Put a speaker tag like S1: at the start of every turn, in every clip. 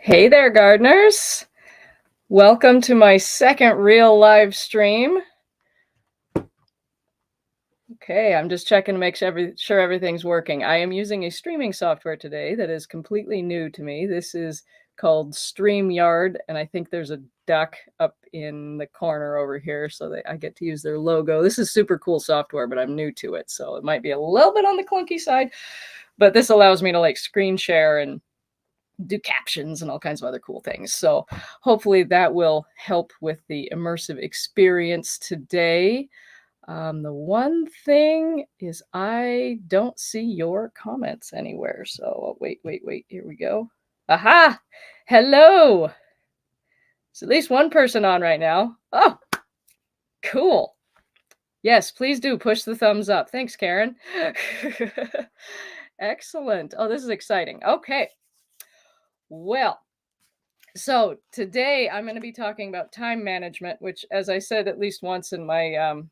S1: Hey there, gardeners. Welcome to my second real live stream. Okay, I'm just checking to make sure everything's working. I am using a streaming software today that is completely new to me. This is called StreamYard, and I think there's a duck up in the corner over here, so that I get to use their logo. This is super cool software, but I'm new to it, so it might be a little bit on the clunky side, but this allows me to like screen share and do captions and all kinds of other cool things. So hopefully that will help with the immersive experience today. The one thing is I don't see your comments anywhere. So wait. Here we go. Aha! Hello! There's at least one person on right now. Oh, cool. Yes, please do push the thumbs up. Thanks, Karen. Excellent. Oh, this is exciting. Okay. Well, so today I'm going to be talking about time management, which, as I said at least once in my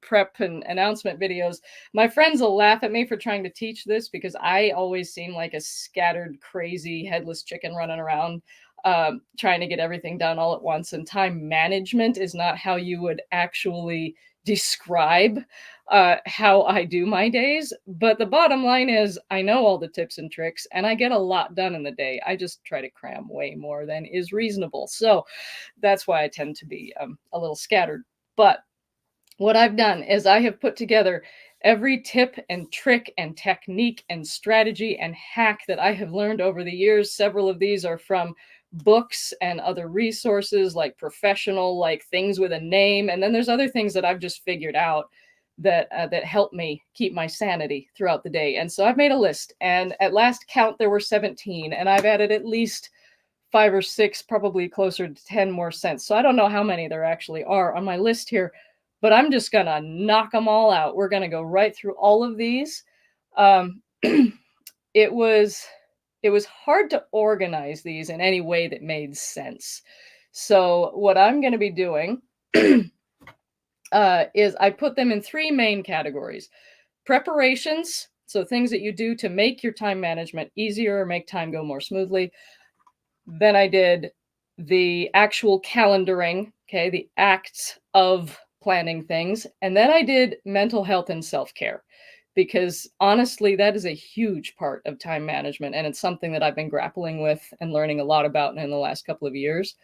S1: prep and announcement videos, my friends will laugh at me for trying to teach this because I always seem like a scattered, crazy, headless chicken running around trying to get everything done all at once. And time management is not how you would actually describe how I do my days. But the bottom line is, I know all the tips and tricks and I get a lot done in the day. I just try to cram way more than is reasonable. So that's why I tend to be a little scattered. But what I've done is I have put together every tip and trick and technique and strategy and hack that I have learned over the years. Several of these are from books and other resources like professional, like things with a name. And then there's other things that I've just figured out that help me keep my sanity throughout the day. And so I've made a list, and at last count there were 17, and I've added at least 5 or 6, probably closer to 10 more cents. So I don't know how many there actually are on my list here, but I'm just gonna knock them all out. We're gonna go right through all of these. Um, it was hard to organize these in any way that made sense. So what I'm going to be doing is I put them in 3 main categories: preparations, so things that you do to make your time management easier or make time go more smoothly. Then I did the actual calendaring, okay, the acts of planning things. And then I did mental health and self-care, because honestly, that is a huge part of time management. And it's something that I've been grappling with and learning a lot about in the last couple of years.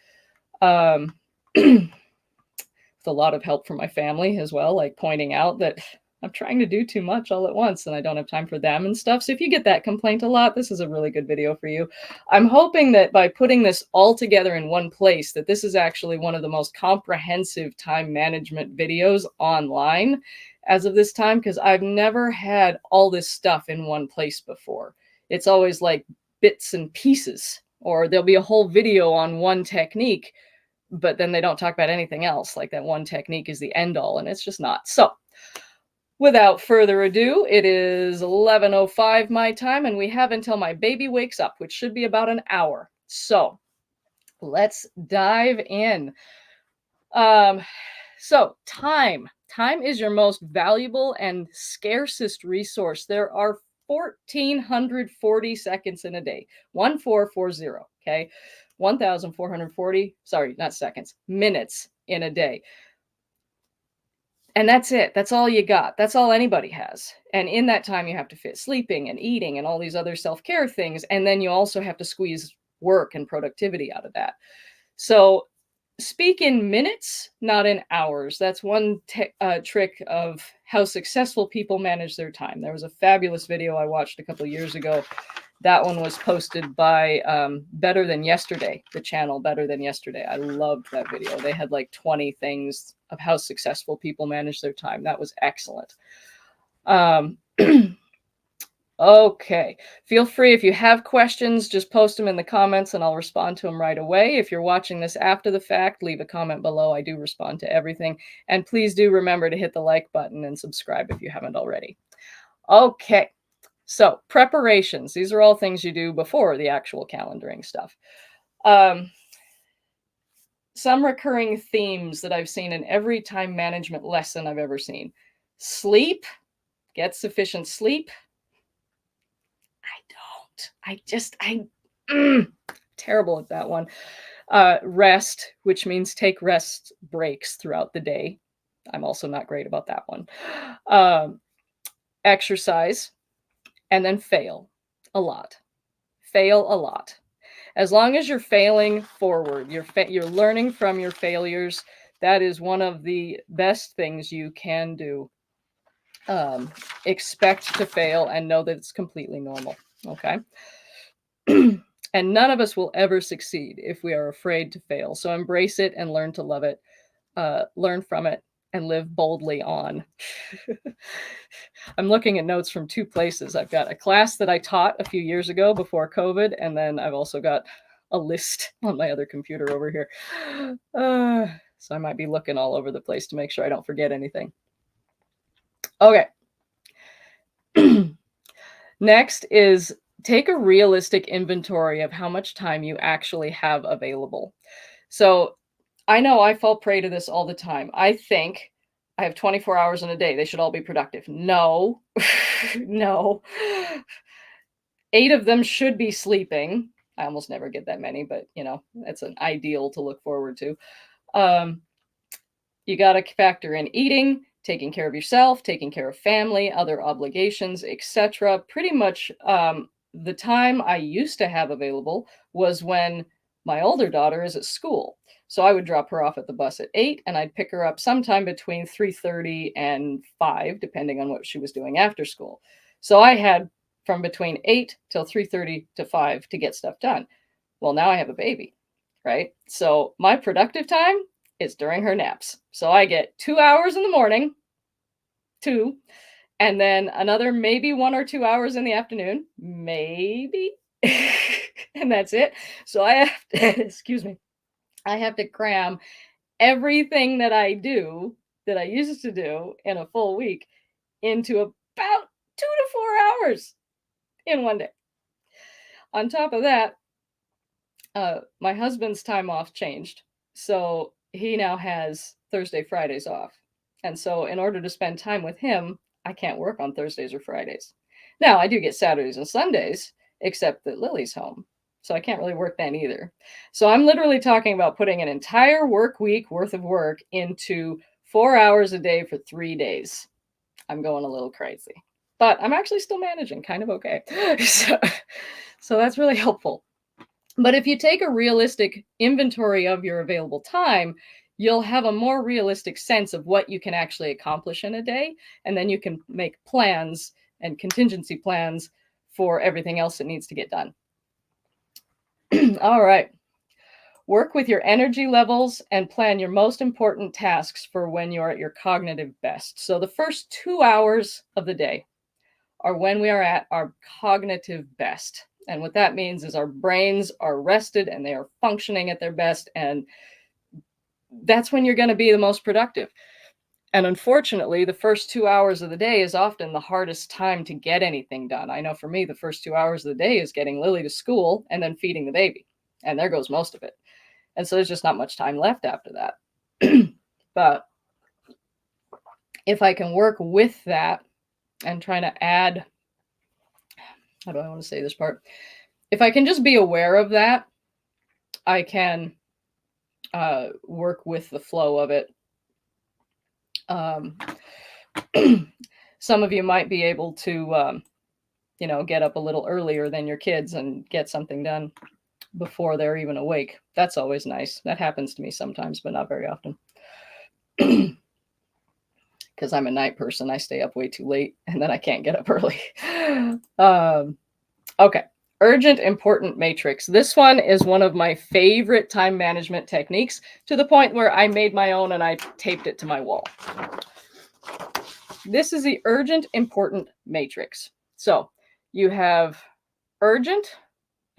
S1: With a lot of help from my family as well, like pointing out that I'm trying to do too much all at once and I don't have time for them and stuff. So if you get that complaint a lot, this is a really good video for you. I'm hoping that by putting this all together in one place, that this is actually one of the most comprehensive time management videos online as of this time, because I've never had all this stuff in one place before. It's always like bits and pieces, or there'll be a whole video on one technique, but then they don't talk about anything else. Like that one technique is the end all, and it's just not. So without further ado, it is 11:05 my time, and we have until my baby wakes up, which should be about an hour. So let's dive in. So time is your most valuable and scarcest resource. There are 1,440 seconds in a day. 1440. Okay. 1,440, sorry, not seconds, minutes in a day. And that's it. That's all you got. That's all anybody has. And in that time, you have to fit sleeping and eating and all these other self-care things. And then you also have to squeeze work and productivity out of that. So speak in minutes, not in hours. That's one trick of how successful people manage their time. There was a fabulous video I watched a couple of years ago. That one was posted by Better Than Yesterday, the channel Better Than Yesterday. I loved that video. They had like 20 things of how successful people manage their time. That was excellent. Okay, feel free, if you have questions, just post them in the comments and I'll respond to them right away. If you're watching this after the fact, leave a comment below. I do respond to everything. And please do remember to hit the like button and subscribe if you haven't already. Okay. So preparations, these are all things you do before the actual calendaring stuff. Some recurring themes that I've seen in every time management lesson I've ever seen. Sleep, get sufficient sleep. I Terrible at that one. Rest, which means take rest breaks throughout the day. I'm also not great about that one. Um, Exercise, and then fail a lot. Fail a lot. As long as you're failing forward, you're learning from your failures. That is one of the best things you can do. Expect to fail and know that it's completely normal. Okay. And none of us will ever succeed if we are afraid to fail. So embrace it and learn to love it, learn from it, and live boldly on. I'm looking at notes from two places. I've got a class that I taught a few years ago before COVID, and then I've also got a list on my other computer over here. So I might be looking all over the place to make sure I don't forget anything. Okay. Next is take a realistic inventory of how much time you actually have available. So I know I fall prey to this all the time. I think I have 24 hours in a day. They should all be productive. No, no. 8 of them should be sleeping. I almost never get that many, but that's an ideal to look forward to. You got to factor in eating, taking care of yourself, taking care of family, other obligations, etc. Pretty much the time I used to have available was when my older daughter is at school. So I would drop her off at the bus at 8 and I'd pick her up sometime between 3:30 and 5, depending on what she was doing after school. So I had from between 8 till 3:30 to 5 to get stuff done. Well, now I have a baby, right? So my productive time is during her naps. So I get 2 hours in the morning, 2, and then another maybe 1 or 2 hours in the afternoon, maybe. And that's it. So I have to, excuse me, I have to cram everything that I do, that I used to do in a full week, into about 2 to 4 hours in one day. On top of that, my husband's time off changed. So he now has Thursday, Fridays off. And so in order to spend time with him, I can't work on Thursdays or Fridays. Now I do get Saturdays and Sundays, except that Lily's home. So I can't really work then either. So I'm literally talking about putting an entire work week worth of work into 4 hours a day for 3 days. I'm going a little crazy, but I'm actually still managing kind of okay. So that's really helpful. But if you take a realistic inventory of your available time, you'll have a more realistic sense of what you can actually accomplish in a day. And then you can make plans and contingency plans for everything else that needs to get done. All right. Work with your energy levels and plan your most important tasks for when you're at your cognitive best. So the first 2 hours of the day are when we are at our cognitive best. And what that means is our brains are rested and they are functioning at their best. And that's when you're going to be the most productive. And unfortunately, the first 2 hours of the day is often the hardest time to get anything done. I know for me, the first 2 hours of the day is getting Lily to school and then feeding the baby. And there goes most of it. And so there's just not much time left after that. But if I can work with that and try to add, how do I want to say this part? If I can just be aware of that, I can work with the flow of it. Some of you might be able to, get up a little earlier than your kids and get something done before they're even awake. That's always nice. That happens to me sometimes, but not very often. Because I'm a night person, I stay up way too late and then I can't get up early. Okay. Urgent, important matrix. This one is one of my favorite time management techniques, to the point where I made my own and I taped it to my wall. This is the urgent, important matrix. So you have urgent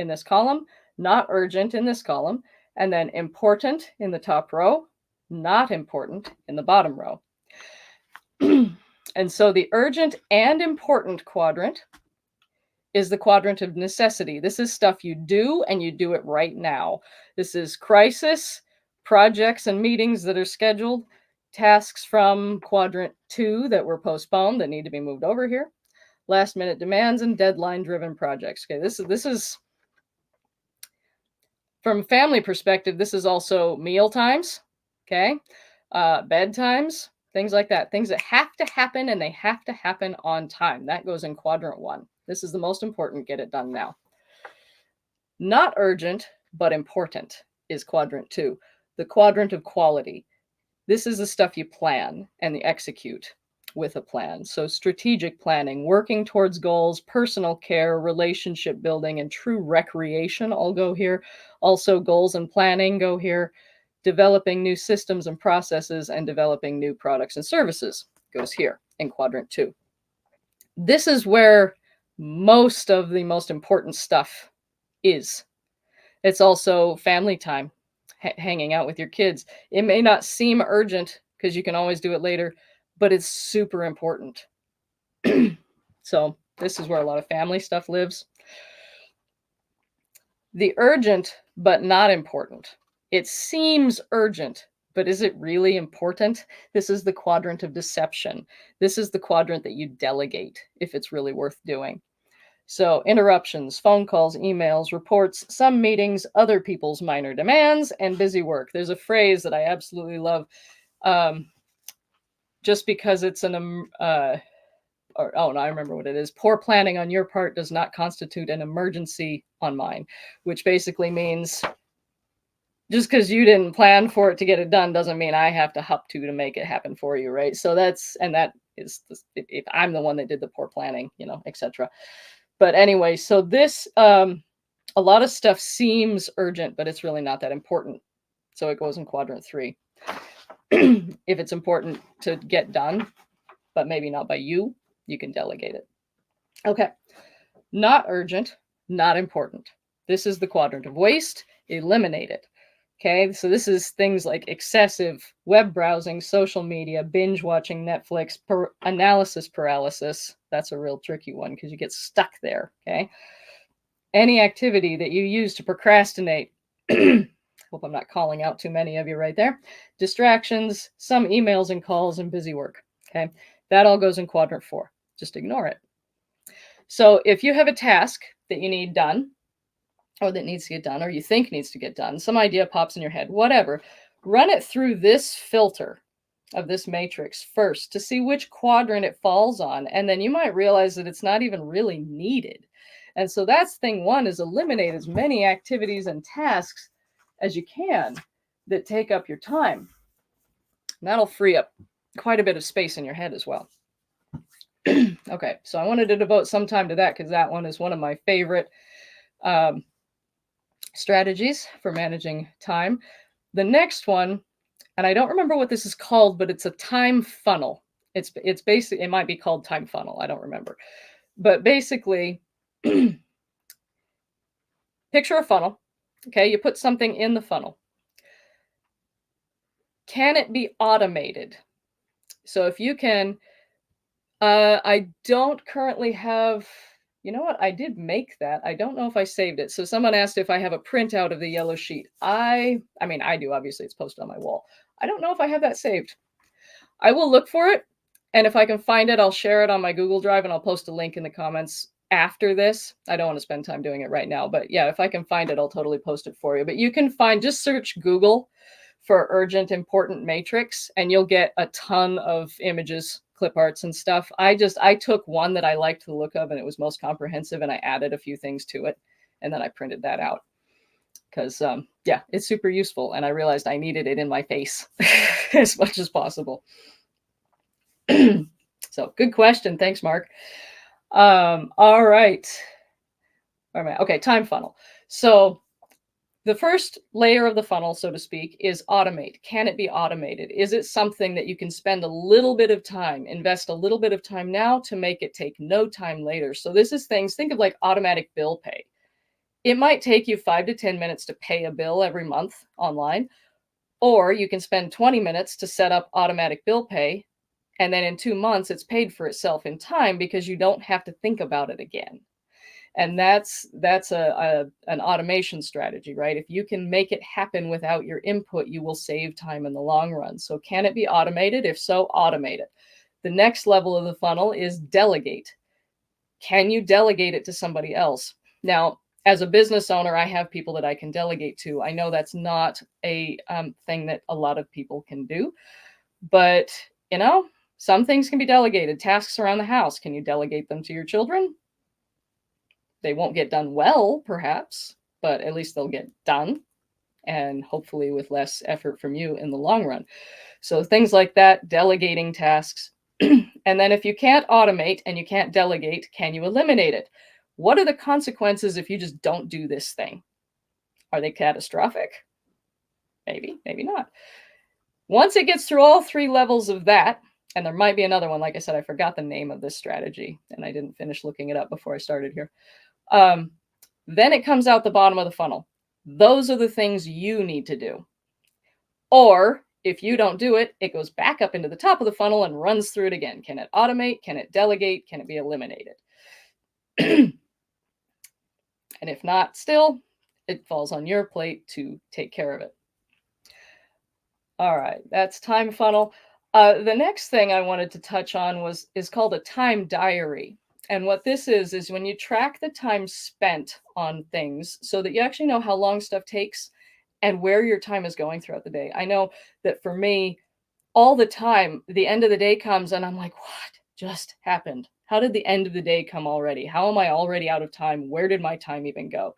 S1: in this column, not urgent in this column, and then important in the top row, not important in the bottom row. And so the urgent and important quadrant is the quadrant of necessity. This is stuff you do and you do it right now. This is crisis, projects and meetings that are scheduled, tasks from quadrant 2 that were postponed that need to be moved over here, last minute demands, and deadline driven projects. Okay, this is From a family perspective, this is also meal times, okay? Bedtimes, things like that. Things that have to happen and they have to happen on time. That goes in quadrant 1. This is the most important. Get it done now. Not urgent, but important is quadrant 2. The quadrant of quality. This is the stuff you plan and you execute with a plan. So strategic planning, working towards goals, personal care, relationship building, and true recreation all go here. Also goals and planning go here. Developing new systems and processes and developing new products and services goes here in quadrant 2. This is where most of the most important stuff is. It's also family time, hanging out with your kids. It may not seem urgent because you can always do it later, but it's super important. So this is where a lot of family stuff lives. The urgent but not important. It seems urgent, but is it really important? This is the quadrant of deception. This is the quadrant that you delegate if it's really worth doing. So interruptions, phone calls, emails, reports, some meetings, other people's minor demands, and busy work. There's a phrase that I absolutely love, just because it's no, I remember what it is. Poor planning on your part does not constitute an emergency on mine, which basically means just because you didn't plan for it to get it done doesn't mean I have to hop to make it happen for you, right? So that is, if I'm the one that did the poor planning, etc. But anyway, so this, a lot of stuff seems urgent, but it's really not that important. So it goes in quadrant 3. If it's important to get done, but maybe not by you, you can delegate it. Okay. Not urgent, not important. This is the quadrant of waste. Eliminate it. Okay. So this is things like excessive web browsing, social media, binge watching Netflix, analysis paralysis. That's a real tricky one because you get stuck there. Okay. Any activity that you use to procrastinate. Hope I'm not calling out too many of you right there. Distractions, some emails and calls, and busy work. Okay. That all goes in quadrant 4. Just ignore it. So if you have a task that you need done, or that needs to get done, or you think needs to get done, some idea pops in your head, whatever, run it through this filter of this matrix first to see which quadrant it falls on. And then you might realize that it's not even really needed. And so that's thing 1, is eliminate as many activities and tasks as you can that take up your time. And that'll free up quite a bit of space in your head as well. Okay, so I wanted to devote some time to that because that one is one of my favorite strategies for managing time. The next one, and I don't remember what this is called, but it's a time funnel. It's basically, it might be called time funnel. I don't remember. But basically, picture a funnel. Okay, you put something in the funnel. Can it be automated? So if you can, I don't currently have, you know what? I did make that. I don't know if I saved it. So someone asked if I have a printout of the yellow sheet. I mean, I do. Obviously, it's posted on my wall. I don't know if I have that saved. I will look for it. And if I can find it, I'll share it on my Google Drive and I'll post a link in the comments after this. I don't want to spend time doing it right now. But yeah, if I can find it, I'll totally post it for you. But you can just search Google for urgent, important matrix, and you'll get a ton of images, clip arts and stuff. I took one that I liked the look of and it was most comprehensive, and I added a few things to it, and then I printed that out because yeah, it's super useful, and I realized I needed it in my face as much as possible. So good question. Thanks, Mark. All right. Okay, time funnel. So the first layer of the funnel, so to speak, is automate. Can it be automated? Is it something that you can spend a little bit of time, invest a little bit of time now to make it take no time later? So this is things, think of like automatic bill pay. It might take you 5 to 10 minutes to pay a bill every month online, or you can spend 20 minutes to set up automatic bill pay. And then in 2 months, it's paid for itself in time because you don't have to think about it again. And that's an automation strategy, right? If you can make it happen without your input, you will save time in the long run. So can it be automated? If so, automate it. The next level of the funnel is delegate. Can you delegate it to somebody else? Now, as a business owner, I have people that I can delegate to. I know that's not a thing that a lot of people can do, but some things can be delegated. Tasks around the house, can you delegate them to your children? They won't get done well, perhaps, but at least they'll get done, and hopefully with less effort from you in the long run. So things like that, delegating tasks. And then if you can't automate and you can't delegate, can you eliminate it? What are the consequences if you just don't do this thing? Are they catastrophic? Maybe, maybe not. Once it gets through all 3 levels of that, and there might be another one, like I said, I forgot the name of this strategy, and I didn't finish looking it up before I started here. Then it comes out the bottom of the funnel. Those are the things you need to do. Or if you don't do it, it goes back up into the top of the funnel and runs through it again. Can it automate? Can it delegate? Can it be eliminated? And if not, still, it falls on your plate to take care of it. All right, that's time funnel. The next thing I wanted to touch on is called a time diary. And what this is when you track the time spent on things so that you actually know how long stuff takes and where your time is going throughout the day. I know that for me, all the time, the end of the day comes and I'm like, what just happened? How did the end of the day come already? How am I already out of time? Where did my time even go?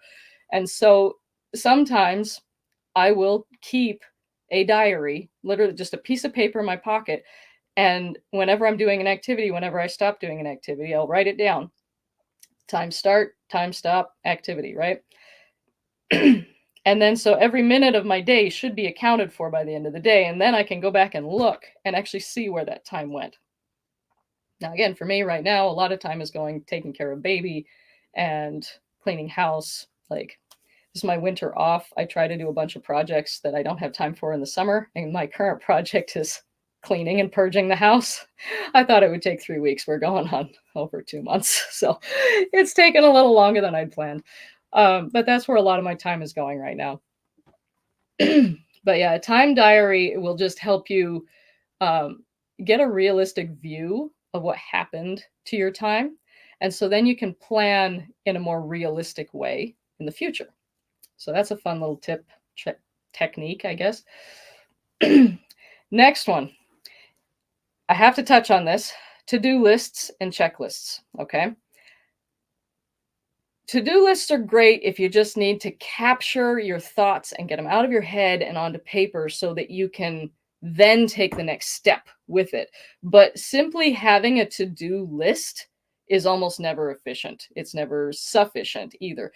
S1: And so sometimes I will keep a diary, literally just a piece of paper in my pocket. And whenever I'm doing an activity, whenever I stop doing an activity, I'll write it down. Time start, time stop, activity, right? And then so every minute of my day should be accounted for by the end of the day. And then I can go back and look and actually see where that time went. Now, again, for me right now, a lot of time is going taking care of baby and cleaning house. Like, this is my winter off. I try to do a bunch of projects that I don't have time for in the summer. And my current project is cleaning and purging the house. I thought it would take 3 weeks. We're going on over 2 months. So it's taken a little longer than I'd planned. But that's where a lot of my time is going right now. But yeah, a time diary will just help you get a realistic view of what happened to your time. And so then you can plan in a more realistic way in the future. So that's a fun little tip, technique, I guess. Next one. I have to touch on this. To-do lists and checklists, okay? To-do lists are great if you just need to capture your thoughts and get them out of your head and onto paper so that you can then take the next step with it. But simply having a to-do list is almost never efficient. It's never sufficient either.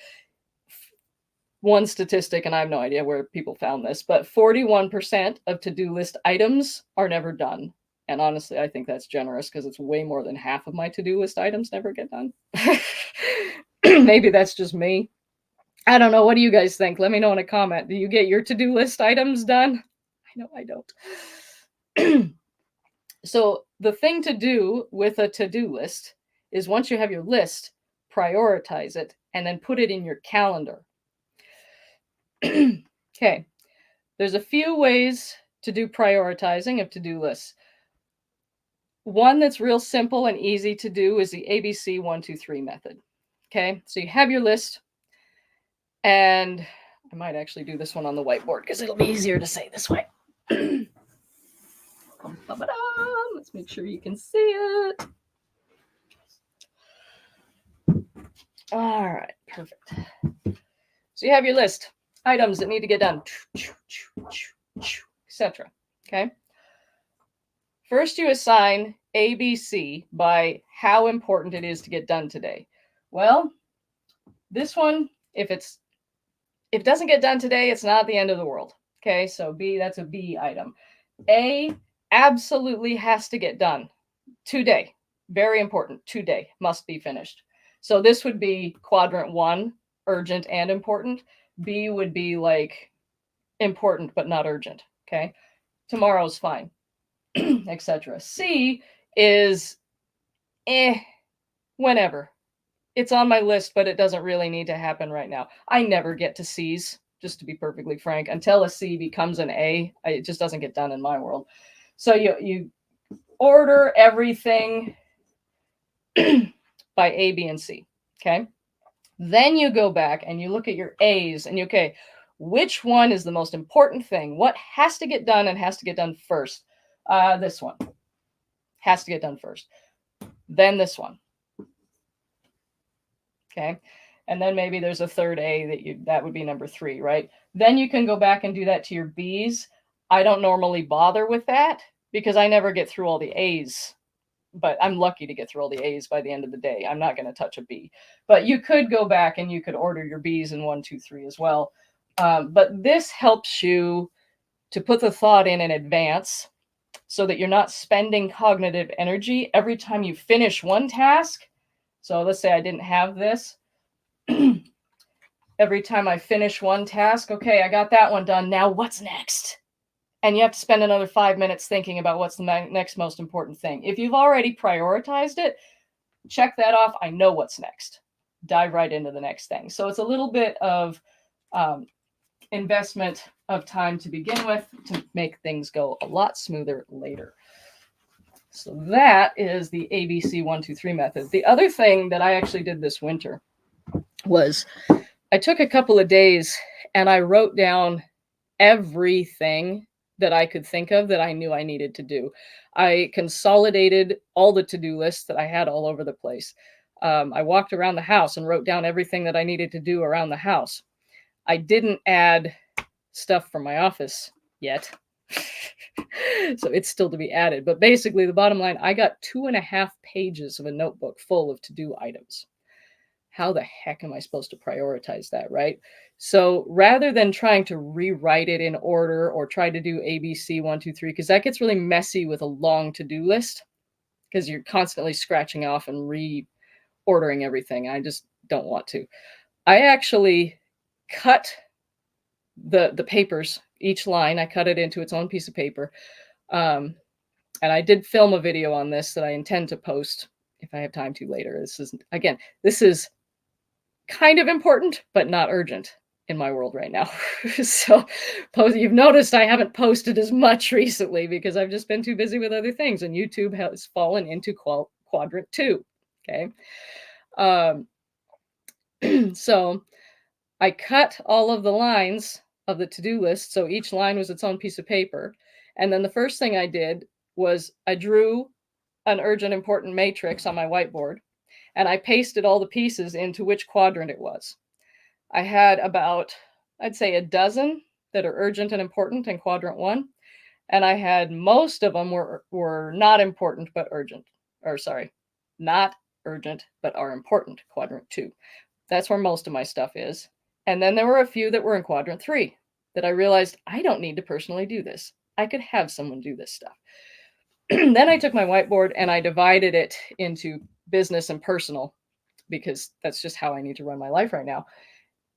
S1: One statistic, and I have no idea where people found this, but 41% of to-do list items are never done. And honestly, I think that's generous because it's way more than half of my to-do list items never get done. Maybe that's just me. I don't know. What do you guys think? Let me know in a comment. Do you get your to-do list items done? I know I don't. So the thing to do with a to-do list is once you have your list, prioritize it and then put it in your calendar. Okay. There's a few ways to do prioritizing of to-do lists. One that's real simple and easy to do is the ABC 1, 2, 3 method. Okay, so you have your list, and I might actually do this one on the whiteboard because it'll be easier to say this way. Let's make sure you can see it. All right, perfect. So you have your list, items that need to get done, etc. Okay. First, you assign ABC by how important it is to get done today. Well, this one, if it doesn't get done today, it's not the end of the world. Okay, so B, that's a B item. A absolutely has to get done today. Very important. Today must be finished. So this would be quadrant 1, urgent and important. B would be like important but not urgent. Okay, tomorrow's fine, etc. C is whenever. It's on my list, but it doesn't really need to happen right now. I never get to C's, just to be perfectly frank. Until a C becomes an A, it just doesn't get done in my world. So you order everything by A, B, and C, okay? Then you go back and you look at your A's and you, okay, which one is the most important thing? What has to get done and has to get done first? This one has to get done first. Then this one. Okay. And then maybe there's a third A that would be number 3, right? Then you can go back and do that to your B's. I don't normally bother with that because I never get through all the A's, but I'm lucky to get through all the A's by the end of the day. I'm not going to touch a B, but you could go back and you could order your B's in 1, 2, 3 as well. But this helps you to put the thought in advance so that you're not spending cognitive energy every time you finish one task. So let's say I didn't have this. Every time I finish one task, okay, I got that one done. Now what's next? And you have to spend another 5 minutes thinking about what's the next most important thing. If you've already prioritized it, check that off. I know what's next. Dive right into the next thing. So it's a little bit of investment of time to begin with to make things go a lot smoother later. So that is the ABC 1, 2, 3 method. The other thing that I actually did this winter was I took a couple of days and I wrote down everything that I could think of that I knew I needed to do. I consolidated all the to-do lists that I had all over the place. I walked around the house and wrote down everything that I needed to do around the house. I didn't add stuff from my office yet. So it's still to be added. But basically, the bottom line, I got 2.5 pages of a notebook full of to-do items. How the heck am I supposed to prioritize that, right? So rather than trying to rewrite it in order or try to do ABC 1, 2, 3, because that gets really messy with a long to-do list because you're constantly scratching off and reordering everything. I just don't want to. I actually cut the papers, each line, I cut it into its own piece of paper. And I did film a video on this that I intend to post if I have time to later. This is kind of important, but not urgent in my world right now. So you've noticed I haven't posted as much recently because I've just been too busy with other things, and YouTube has fallen into quadrant 2. Okay. So I cut all of the lines of the to-do list. So each line was its own piece of paper. And then the first thing I did was I drew an urgent important matrix on my whiteboard, and I pasted all the pieces into which quadrant it was. I had about, I'd say, a dozen that are urgent and important in quadrant 1. And I had most of them were not important, but urgent. Or sorry, not urgent, but are important, quadrant 2. That's where most of my stuff is. And then there were a few that were in quadrant 3 that I realized I don't need to personally do this. I could have someone do this stuff. Then I took my whiteboard and I divided it into business and personal because that's just how I need to run my life right now.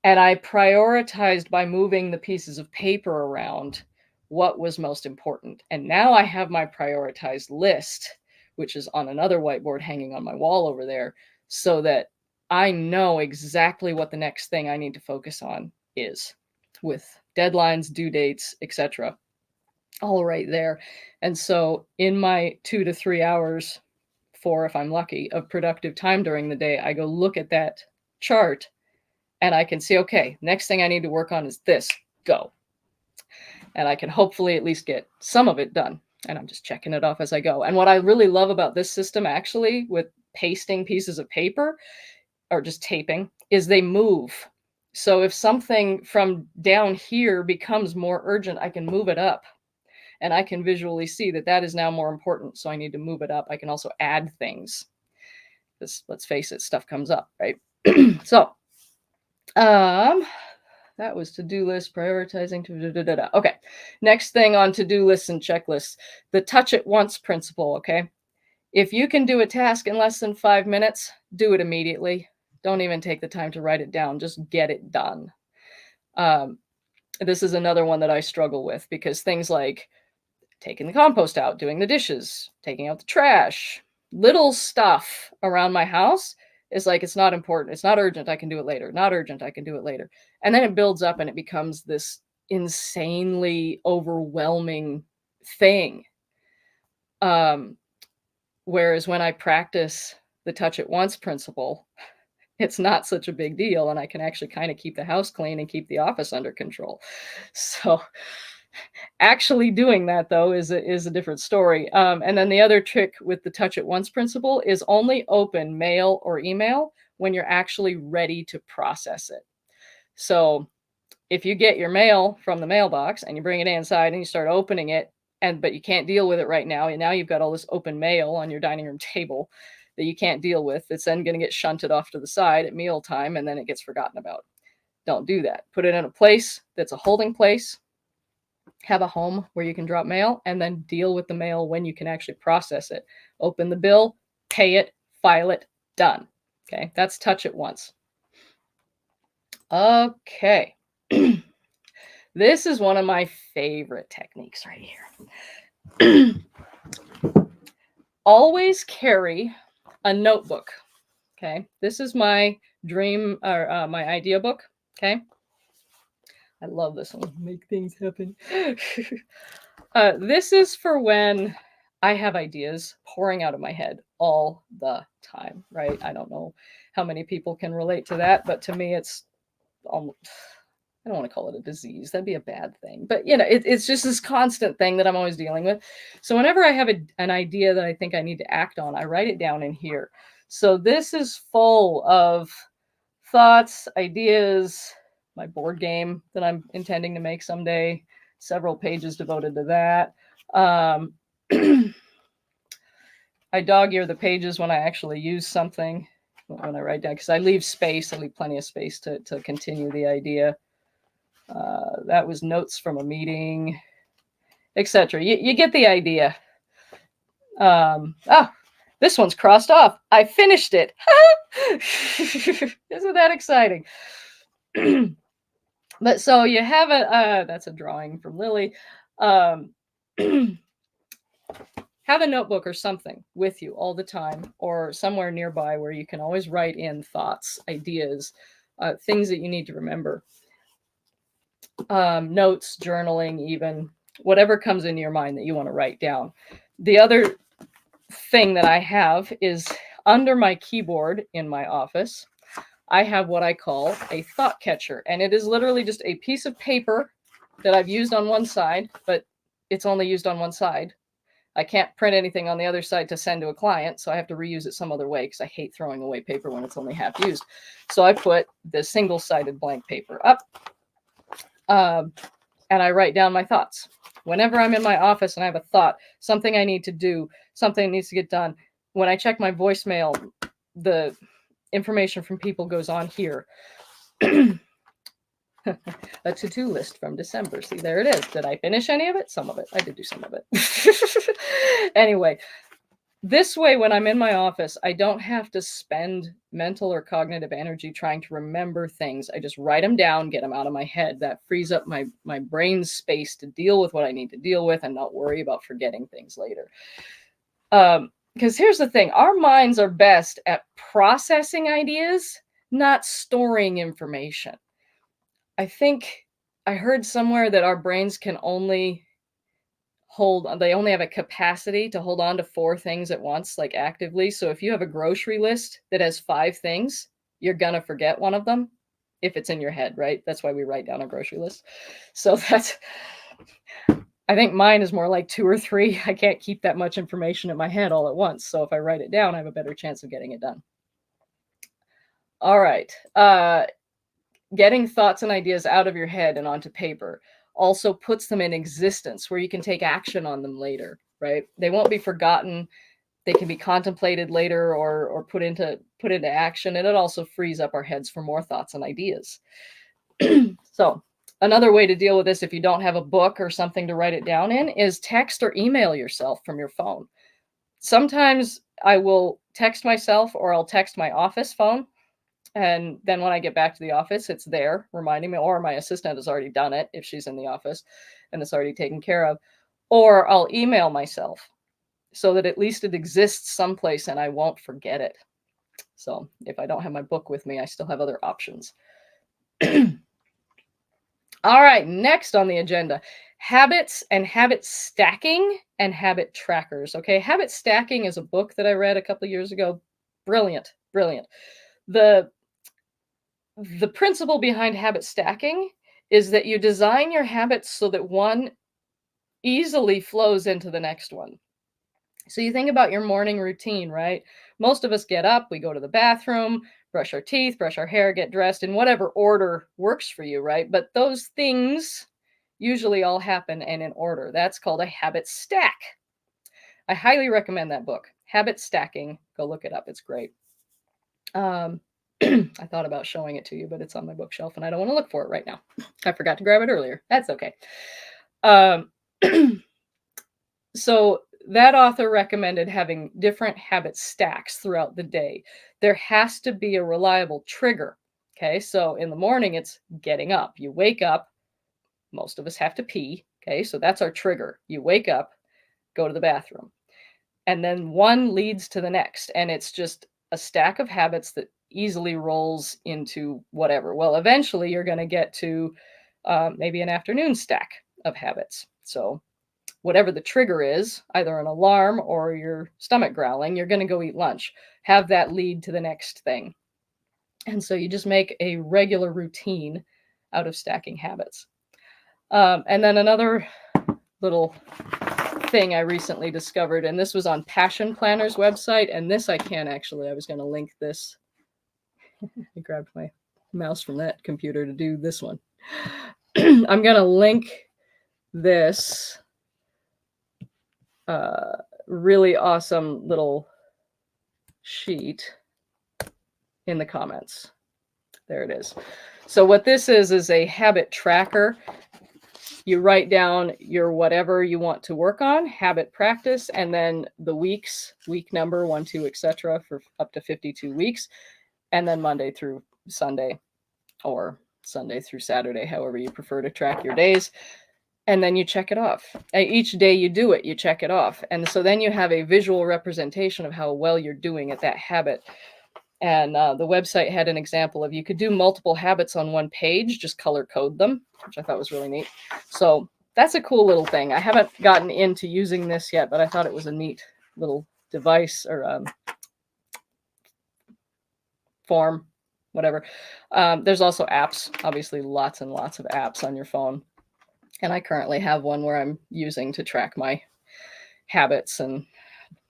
S1: And I prioritized by moving the pieces of paper around what was most important. And now I have my prioritized list, which is on another whiteboard hanging on my wall over there, so that I know exactly what the next thing I need to focus on is, with deadlines, due dates, etc. all right there. And so in my 2 to 3 hours, 4 if I'm lucky, of productive time during the day, I go look at that chart and I can see, okay, next thing I need to work on is this, go. And I can hopefully at least get some of it done. And I'm just checking it off as I go. And what I really love about this system, actually, with pasting pieces of paper or just taping, is they move. So if something from down here becomes more urgent, I can move it up. And I can visually see that that is now more important. So I need to move it up. I can also add things. Because let's face it, stuff comes up, right? So that was to-do list, prioritizing. Okay, next thing on to-do lists and checklists, the touch it once principle, okay? If you can do a task in less than 5 minutes, do it immediately. Don't even take the time to write it down. Just get it done. This is another one that I struggle with because things like taking the compost out, doing the dishes, taking out the trash, little stuff around my house is like, it's not important. It's not urgent. I can do it later. Not urgent. I can do it later. And then it builds up and it becomes this insanely overwhelming thing. Whereas when I practice the touch it once principle, it's not such a big deal, and I can actually kind of keep the house clean and keep the office under control. So actually doing that though is a different story. And then the other trick with the touch at once principle is only open mail or email when you're actually ready to process it. So if you get your mail from the mailbox and you bring it inside and you start opening it, and but you can't deal with it right now, and now you've got all this open mail on your dining room table that you can't deal with, it's then going to get shunted off to the side at mealtime, and then it gets forgotten about. Don't do that. Put it in a place that's a holding place. Have a home where you can drop mail, and then deal with the mail when you can actually process it. Open the bill, pay it, file it, done. Okay, that's touch at once. Okay. This is one of my favorite techniques right here. Always carry a notebook. Okay, this is my dream or my idea book. Okay, I love this one. Make things happen. This is for when I have ideas pouring out of my head all the time, right? I don't know how many people can relate to that, but to me, it's almost, I don't want to call it a disease. That'd be a bad thing. But, it's just this constant thing that I'm always dealing with. So whenever I have an idea that I think I need to act on, I write it down in here. So this is full of thoughts, ideas, my board game that I'm intending to make someday, several pages devoted to that. I dog ear the pages when I actually use something, when I write down, because I leave space. I leave plenty of space to continue the idea. That was notes from a meeting, etc. You get the idea. This one's crossed off. I finished it. Isn't that exciting? But so you have that's a drawing from Lily. Have a notebook or something with you all the time, or somewhere nearby where you can always write in thoughts, ideas, things that you need to remember. Notes, journaling, even whatever comes into your mind that you want to write down. The other thing that I have is under my keyboard in my office, I have what I call a thought catcher, and it is literally just a piece of paper that I've used on one side, but it's only used on one side. I can't print anything on the other side to send to a client, so I have to reuse it some other way because I hate throwing away paper when it's only half used. So I put the single-sided blank paper up, and I write down my thoughts. Whenever I'm in my office and I have a thought, something I need to do, something needs to get done, when I check my voicemail, the information from people goes on here. A to-do list from December. See, there it is. Did I finish any of it? Some of it. I did do some of it. Anyway, this way, when I'm in my office, I don't have to spend mental or cognitive energy trying to remember things. I just write them down, get them out of my head. That frees up my brain's space to deal with what I need to deal with and not worry about forgetting things later. Because here's the thing, our minds are best at processing ideas, not storing information. I think I heard somewhere that our brains can only they only have a capacity to hold on to 4 things at once, like actively. So if you have a grocery list that has 5 things, you're gonna forget one of them if it's in your head, right? That's why we write down a grocery list. So I think mine is more like 2 or 3. I can't keep that much information in my head all at once. So if I write it down, I have a better chance of getting it done. All right. Getting thoughts and ideas out of your head and onto paper also puts them in existence where you can take action on them later, right? They won't be forgotten. They can be contemplated later or put into action, and it also frees up our heads for more thoughts and ideas. So another way to deal with this, if you don't have a book or something to write it down in, is text or email yourself from your phone. Sometimes I will text myself, or I'll text my office phone. And then when I get back to the office, it's there reminding me, or my assistant has already done it if she's in the office and it's already taken care of. Or I'll email myself so that at least it exists someplace and I won't forget it. So if I don't have my book with me, I still have other options. All right, next on the agenda, habits and habit stacking and habit trackers. Okay, habit stacking is a book that I read a couple of years ago. Brilliant, brilliant. the principle behind habit stacking is that you design your habits so that one easily flows into the next one. So you think about your morning routine, right? Most of us get up, we go to the bathroom, brush our teeth, brush our hair, get dressed in whatever order works for you, right? But those things usually all happen and in order. That's called a habit stack. I highly recommend that book, Habit Stacking. Go look it up. It's great. I thought about showing it to you, but it's on my bookshelf and I don't want to look for it right now. I forgot to grab it earlier. That's okay. Um, so that author recommended having different habit stacks throughout the day. There has to be a reliable trigger. Okay, so in the morning, it's getting up. You wake up, most of us have to pee. Okay, so that's our trigger. You wake up, go to the bathroom, and then one leads to the next. And it's just a stack of habits that easily rolls into whatever. Well, eventually, you're going to get to maybe an afternoon stack of habits. So whatever the trigger is, either an alarm or your stomach growling, you're going to go eat lunch. Have that lead to the next thing. And so you just make a regular routine out of stacking habits. And then another little thing I recently discovered, and this was on Passion Planner's website, and this I can actually, I was going to link this. I grabbed my mouse from that computer to do this one. I'm going to link this really awesome little sheet in the comments. There it is. So what this is a habit tracker. You write down your whatever you want to work on, habit practice, and then the weeks, week number 1, 2, etc. for up to 52 weeks, and then Monday through Sunday or Sunday through Saturday, however you prefer to track your days. And then you check it off. Each day you do it, you check it off. And so then you have a visual representation of how well you're doing at that habit. And the website had an example of you could do multiple habits on one page, just color code them, which I thought was really neat. So that's a cool little thing. I haven't gotten into using this yet, but I thought it was a neat little device or form, whatever. There's also apps, obviously lots and lots of apps on your phone. And I currently have one where I'm using to track my habits and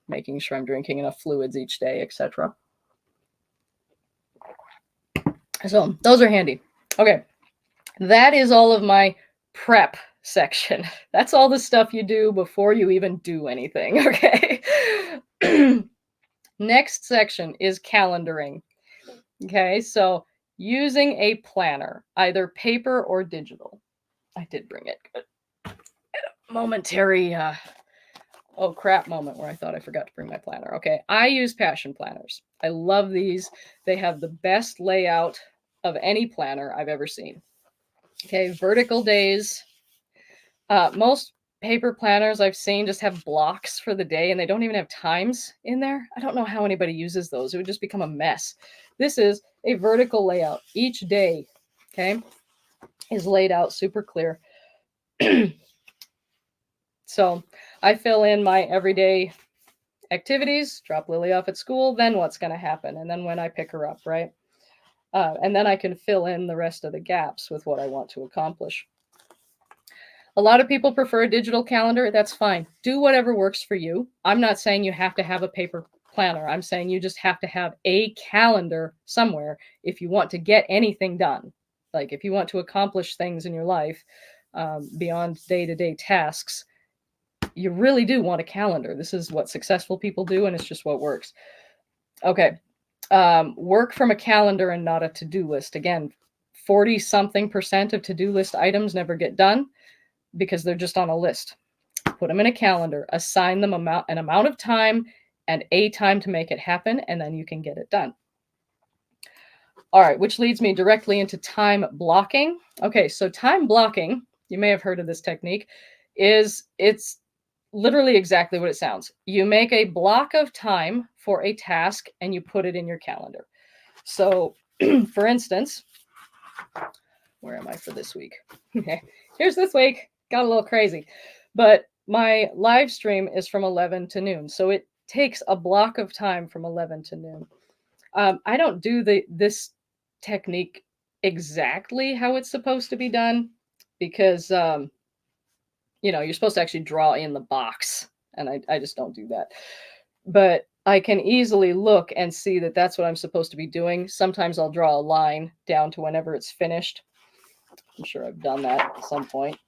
S1: making sure I'm drinking enough fluids each day, etc. So those are handy. Okay, that is all of my prep section. That's all the stuff you do before you even do anything, okay? Next section is calendaring. Okay, so using a planner, either paper or digital. I did bring it. Good. A momentary, oh crap moment where I thought I forgot to bring my planner. Okay, I use Passion Planners. I love these. They have the best layout of any planner I've ever seen. Okay, vertical days. Most paper planners I've seen just have blocks for the day and they don't even have times in there. I don't know how anybody uses those. It would just become a mess. This is a vertical layout. Each day, okay, is laid out super clear. So I fill in my everyday activities, drop Lily off at school, then what's going to happen, and then when I pick her up, right? And then I can fill in the rest of the gaps with what I want to accomplish. A lot of people prefer a digital calendar. That's fine. Do whatever works for you. I'm not saying you have to have a paper planner. I'm saying you just have to have a calendar somewhere if you want to get anything done. Like if you want to accomplish things in your life beyond day-to-day tasks, you really do want a calendar. This is what successful people do, and it's just what works. Okay. Work from a calendar and not a to-do list. Again, 40-something% of to-do list items never get done because they're just on a list. Put them in a calendar, assign them an amount of time and a time to make it happen, and then you can get it done. All right, which leads me directly into time blocking. Okay, so time blocking, you may have heard of this technique, it's literally exactly what it sounds. You make a block of time for a task and you put it in your calendar. So, for instance, where am I for this week? Okay, here's this week. Got a little crazy, but my live stream is from 11 to noon. So it takes a block of time from 11 to noon. I don't do this technique exactly how it's supposed to be done because, you're supposed to actually draw in the box, and I just don't do that. But I can easily look and see that that's what I'm supposed to be doing. Sometimes I'll draw a line down to whenever it's finished. I'm sure I've done that at some point.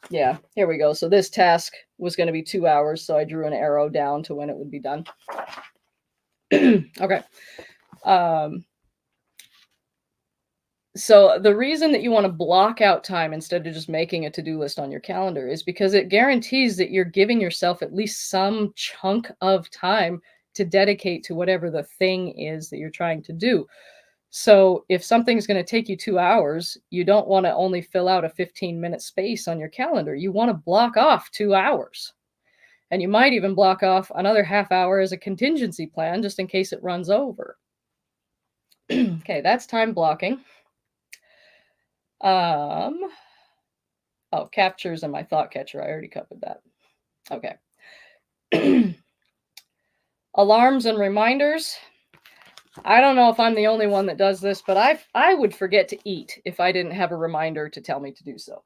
S1: Yeah, here we go. So this task was going to be 2 hours, so I drew an arrow down to when it would be done. Okay. So the reason that you want to block out time instead of just making a to-do list on your calendar is because it guarantees that you're giving yourself at least some chunk of time to dedicate to whatever the thing is that you're trying to do. So if something's going to take you 2 hours, you don't want to only fill out a 15-minute space on your calendar. You want to block off 2 hours. And you might even block off another half hour as a contingency plan just in case it runs over. Okay, that's time blocking. Oh, captures and my thought catcher. I already covered that. Okay. Alarms and reminders. I don't know if I'm the only one that does this, but I would forget to eat if I didn't have a reminder to tell me to do so.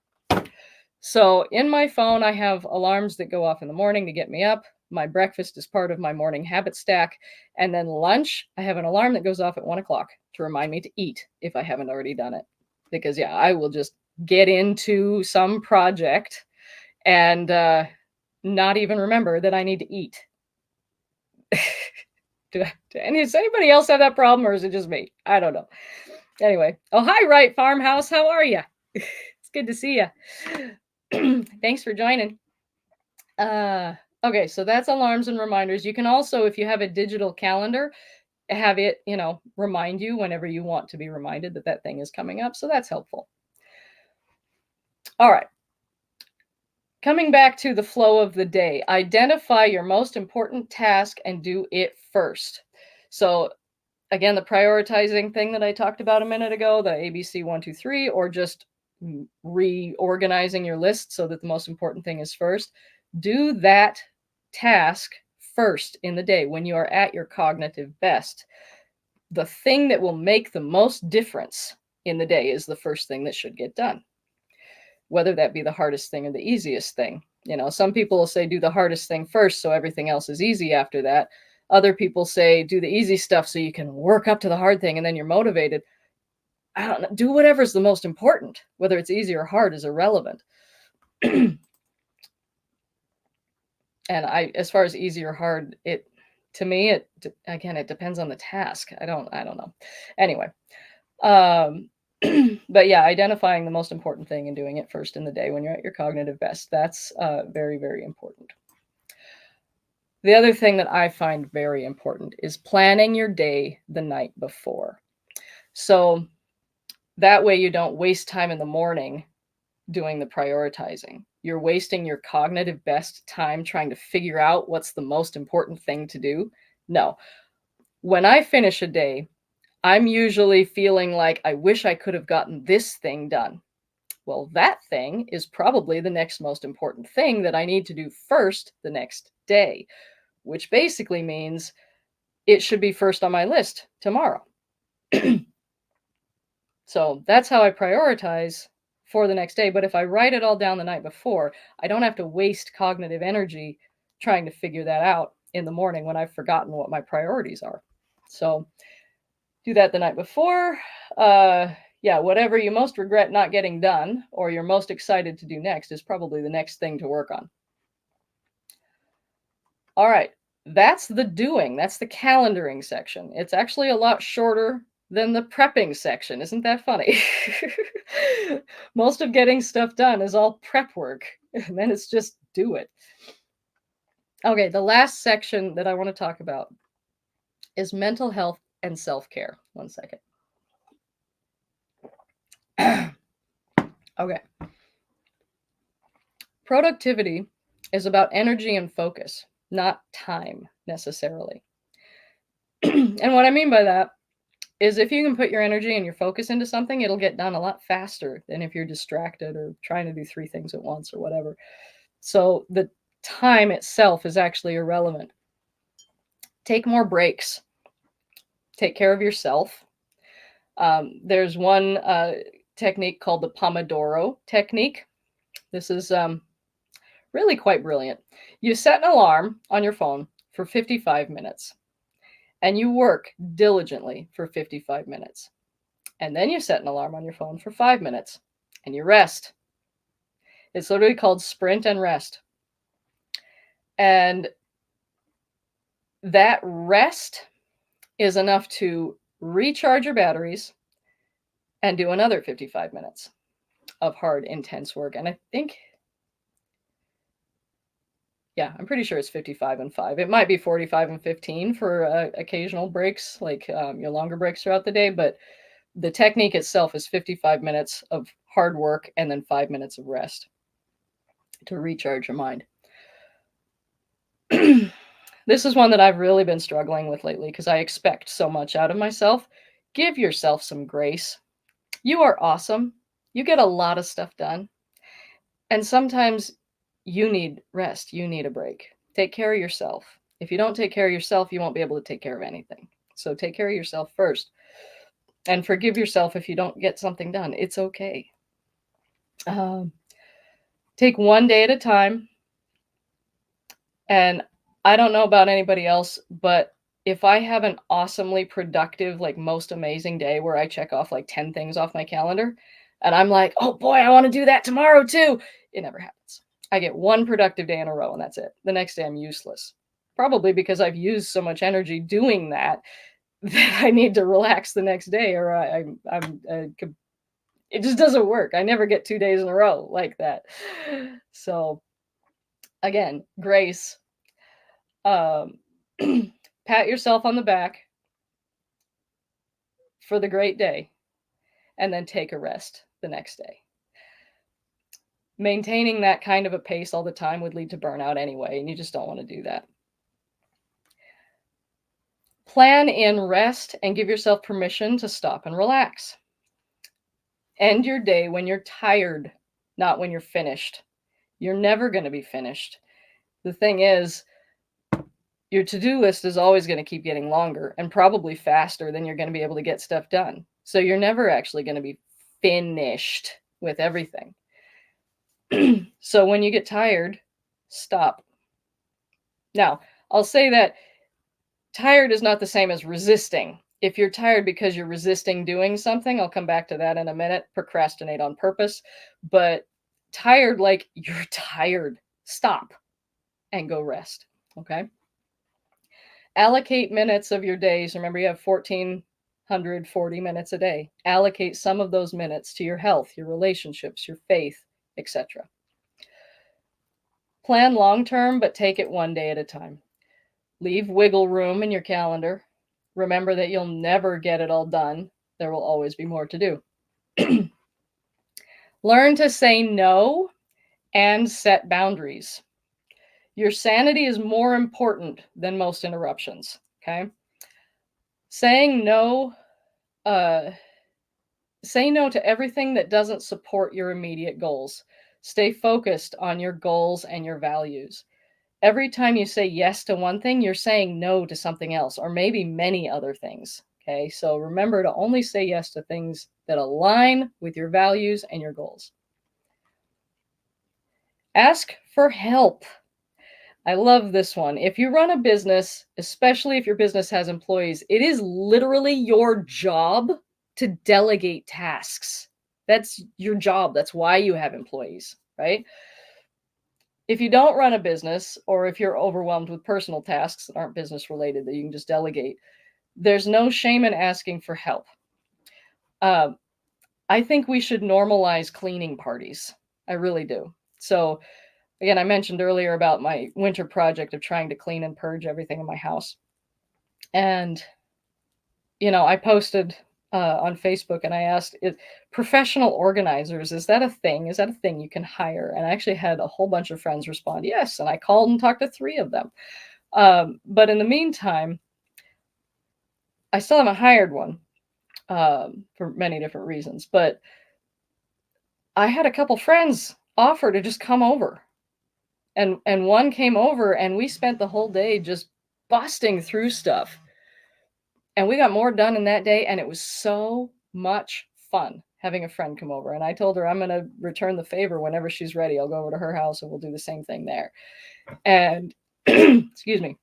S1: So in my phone, I have alarms that go off in the morning to get me up. My breakfast is part of my morning habit stack. And then lunch, I have an alarm that goes off at 1 o'clock to remind me to eat if I haven't already done it. Because, yeah, I will just get into some project and not even remember that I need to eat. Does anybody else have that problem, or is it just me? I don't know. Anyway. Oh, hi, Right Farmhouse. How are you? It's good to see you. Thanks for joining. Okay, so that's alarms and reminders. You can also, if you have a digital calendar, have it, remind you whenever you want to be reminded that that thing is coming up. So that's helpful. All right. Coming back to the flow of the day, identify your most important task and do it first. So again, the prioritizing thing that I talked about a minute ago, the ABC 1, 2, 3, or just reorganizing your list so that the most important thing is first. Do that task first in the day when you are at your cognitive best. The thing that will make the most difference in the day is the first thing that should get done, whether that be the hardest thing or the easiest thing. Some people will say do the hardest thing first so everything else is easy after that. Other people say do the easy stuff so you can work up to the hard thing and then you're motivated. I don't know. Do whatever's the most important. Whether it's easy or hard is irrelevant. And as far as easy or hard, to me, it depends on the task. I don't know. Anyway, but yeah, identifying the most important thing and doing it first in the day when you're at your cognitive best. That's very, very important. The other thing that I find very important is planning your day the night before. So that way you don't waste time in the morning doing the prioritizing. You're wasting your cognitive best time trying to figure out what's the most important thing to do. No. When I finish a day, I'm usually feeling like I wish I could have gotten this thing done. Well, that thing is probably the next most important thing that I need to do first the next day, which basically means it should be first on my list tomorrow. So that's how I prioritize for the next day. But if I write it all down the night before, I don't have to waste cognitive energy trying to figure that out in the morning when I've forgotten what my priorities are. So do that the night before. Yeah, whatever you most regret not getting done or you're most excited to do next is probably the next thing to work on. All right, that's the doing. That's the calendaring section. It's actually a lot shorter than the prepping section. Isn't that funny? Most of getting stuff done is all prep work, and then it's just do it. Okay, the last section that I want to talk about is mental health and self-care. One second. Okay. Productivity is about energy and focus, not time necessarily. And what I mean by that is if you can put your energy and your focus into something, it'll get done a lot faster than if you're distracted or trying to do 3 things at once or whatever. So the time itself is actually irrelevant. Take more breaks. Take care of yourself. There's one technique called the Pomodoro technique. This is really quite brilliant. You set an alarm on your phone for 55 minutes and you work diligently for 55 minutes. And then you set an alarm on your phone for 5 minutes and you rest. It's literally called sprint and rest. And that rest is enough to recharge your batteries and do another 55 minutes of hard, intense work. And I think, yeah, I'm pretty sure it's 55 and 5. It might be 45 and 15 for occasional breaks, like your longer breaks throughout the day. But the technique itself is 55 minutes of hard work and then 5 minutes of rest to recharge your mind. This is one that I've really been struggling with lately because I expect so much out of myself. Give yourself some grace. You are awesome. You get a lot of stuff done. And sometimes you need rest. You need a break. Take care of yourself. If you don't take care of yourself, you won't be able to take care of anything. So take care of yourself first. And forgive yourself if you don't get something done. It's okay. Take one day at a time. And I don't know about anybody else, but if I have an awesomely productive, like most amazing day where I check off like 10 things off my calendar, and I'm like, oh boy, I want to do that tomorrow too. It never happens. I get one productive day in a row and that's it. The next day I'm useless. Probably because I've used so much energy doing that I need to relax the next day or it just doesn't work. I never get 2 days in a row like that. So again, grace. Pat yourself on the back for the great day and then take a rest the next day. Maintaining that kind of a pace all the time would lead to burnout anyway, and you just don't want to do that. Plan in rest and give yourself permission to stop and relax. End your day when you're tired, not when you're finished. You're never going to be finished. The thing is, your to-do list is always going to keep getting longer and probably faster than you're going to be able to get stuff done. So you're never actually going to be finished with everything. So when you get tired, stop. Now, I'll say that tired is not the same as resisting. If you're tired because you're resisting doing something, I'll come back to that in a minute, procrastinate on purpose. But tired, like you're tired, stop and go rest, okay? Allocate minutes of your days. Remember, you have 1,440 minutes a day. Allocate some of those minutes to your health, your relationships, your faith, etc. Plan long-term, but take it one day at a time. Leave wiggle room in your calendar. Remember that you'll never get it all done. There will always be more to do. Learn to say no and set boundaries. Your sanity is more important than most interruptions, okay? Saying no, say no to everything that doesn't support your immediate goals. Stay focused on your goals and your values. Every time you say yes to one thing, you're saying no to something else, or maybe many other things, okay? So remember to only say yes to things that align with your values and your goals. Ask for help. I love this one. If you run a business, especially if your business has employees, it is literally your job to delegate tasks. That's your job. That's why you have employees, right? If you don't run a business, or if you're overwhelmed with personal tasks that aren't business related that you can just delegate, there's no shame in asking for help. I think we should normalize cleaning parties. I really do. So again, I mentioned earlier about my winter project of trying to clean and purge everything in my house. And, I posted on Facebook and I asked, professional organizers, is that a thing? Is that a thing you can hire? And I actually had a whole bunch of friends respond, yes. And I called and talked to 3 of them. But in the meantime, I still haven't hired one for many different reasons. But I had a couple friends offer to just come over. And one came over and we spent the whole day just busting through stuff. And we got more done in that day and it was so much fun having a friend come over. And I told her I'm going to return the favor whenever she's ready. I'll go over to her house and we'll do the same thing there. And excuse me.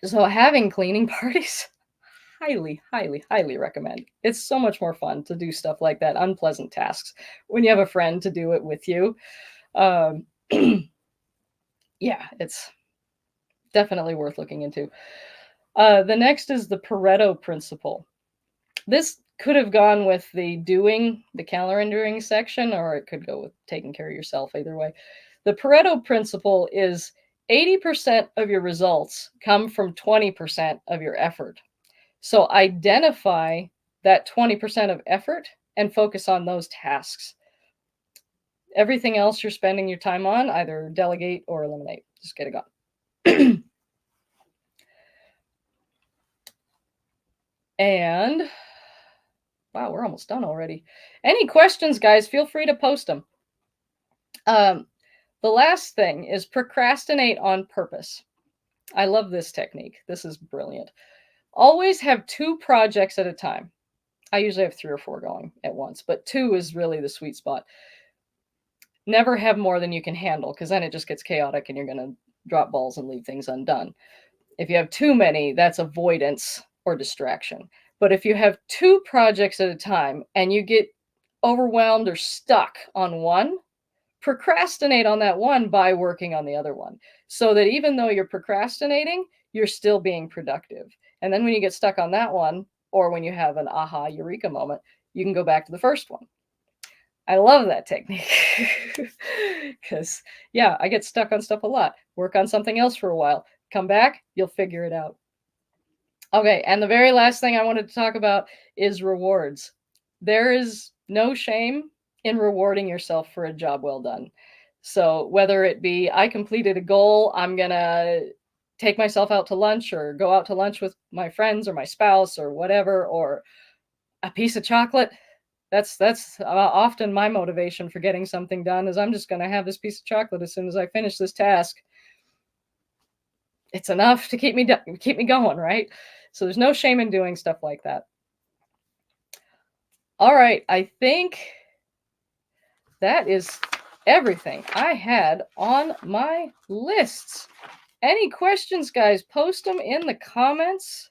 S1: So having cleaning parties, highly, highly, highly recommend. It's so much more fun to do stuff like that, unpleasant tasks, when you have a friend to do it with you. Yeah, it's definitely worth looking into. The next is the Pareto principle. This could have gone with the calendaring section, or it could go with taking care of yourself, either way. The Pareto principle is 80% of your results come from 20% of your effort. So identify that 20% of effort and focus on those tasks. Everything else you're spending your time on, either delegate or eliminate. Just get it gone. And wow, we're almost done already. Any questions, guys? Feel free to post them. The last thing is procrastinate on purpose. I love this technique. This is brilliant. Always have 2 projects at a time. I usually have 3 or 4 going at once, but 2 is really the sweet spot. Never have more than you can handle, because then it just gets chaotic and you're going to drop balls and leave things undone. If you have too many, that's avoidance or distraction. But if you have 2 projects at a time and you get overwhelmed or stuck on one, procrastinate on that one by working on the other one, so that even though you're procrastinating, you're still being productive. And then when you get stuck on that one, or when you have an aha eureka moment, you can go back to the first one. I love that technique because, yeah, I get stuck on stuff a lot. Work on something else for a while. Come back, you'll figure it out. Okay, and the very last thing I wanted to talk about is rewards. There is no shame in rewarding yourself for a job well done. So whether it be I completed a goal, I'm going to take myself out to lunch or go out to lunch with my friends or my spouse or whatever, or a piece of chocolate. That's often my motivation for getting something done, is I'm just going to have this piece of chocolate as soon as I finish this task. It's enough to keep me going, right? So there's no shame in doing stuff like that. All right, I think that is everything I had on my lists. Any questions, guys? Post them in the comments.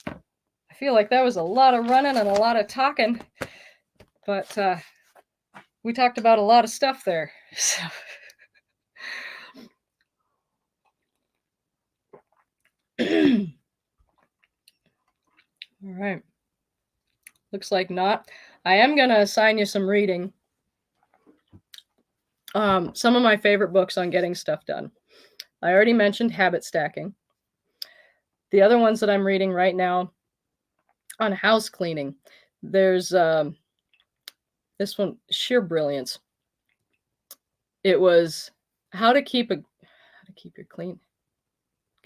S1: I feel like that was a lot of running and a lot of talking, but we talked about a lot of stuff there. So. All right. Looks like not. I am going to assign you some reading. Some of my favorite books on getting stuff done. I already mentioned Habit Stacking. The other ones that I'm reading right now on house cleaning, there's this one, sheer brilliance. It was how to keep your clean.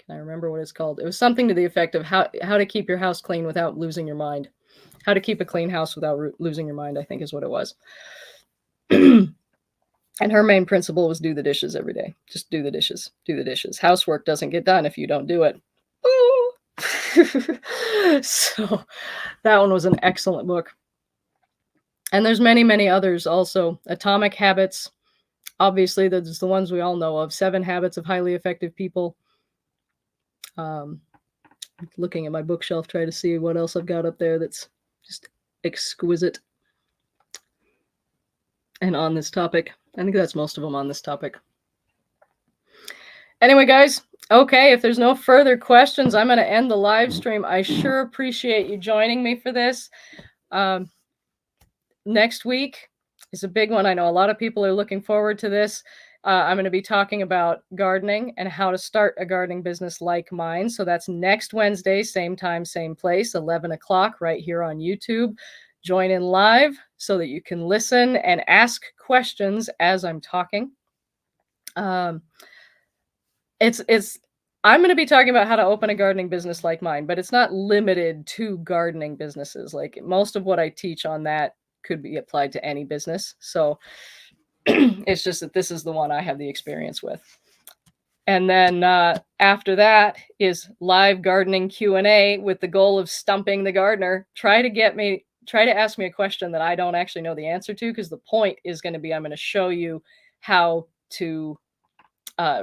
S1: Can I remember what it's called? It was something to the effect of how to keep your house clean without losing your mind. How to keep a clean house without losing your mind, I think is what it was. And her main principle was do the dishes every day. Just do the dishes. Do the dishes. Housework doesn't get done if you don't do it. So that one was an excellent book. And there's many, many others also. Atomic Habits. Obviously, that's the ones we all know of. 7 Habits of Highly Effective People. Looking at my bookshelf, try to see what else I've got up there that's just exquisite. And on this topic. I think that's most of them on this topic. Anyway, guys, okay, if there's no further questions, I'm going to end the live stream. I sure appreciate you joining me for this. Next week is a big one. I know a lot of people are looking forward to this. I'm going to be talking about gardening and how to start a gardening business like mine. So that's next Wednesday, same time, same place, 11 o'clock, right here on YouTube. Join in live so that you can listen and ask questions as I'm talking. I'm going to be talking about how to open a gardening business like mine, but it's not limited to gardening businesses. Like most of what I teach on that could be applied to any business. So it's just that this is the one I have the experience with. And then after that is live gardening Q&A with the goal of stumping the gardener. Try to ask me a question that I don't actually know the answer to, because the point is going to be I'm going to show you how to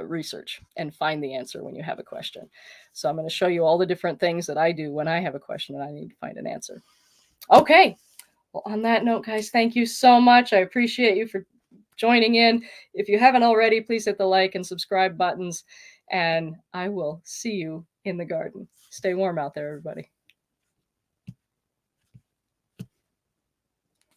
S1: research and find the answer when you have a question. So I'm going to show you all the different things that I do when I have a question and I need to find an answer. Okay. Well, on that note, guys, thank you so much. I appreciate you for joining in. If you haven't already, please hit the like and subscribe buttons, and I will see you in the garden. Stay warm out there, everybody.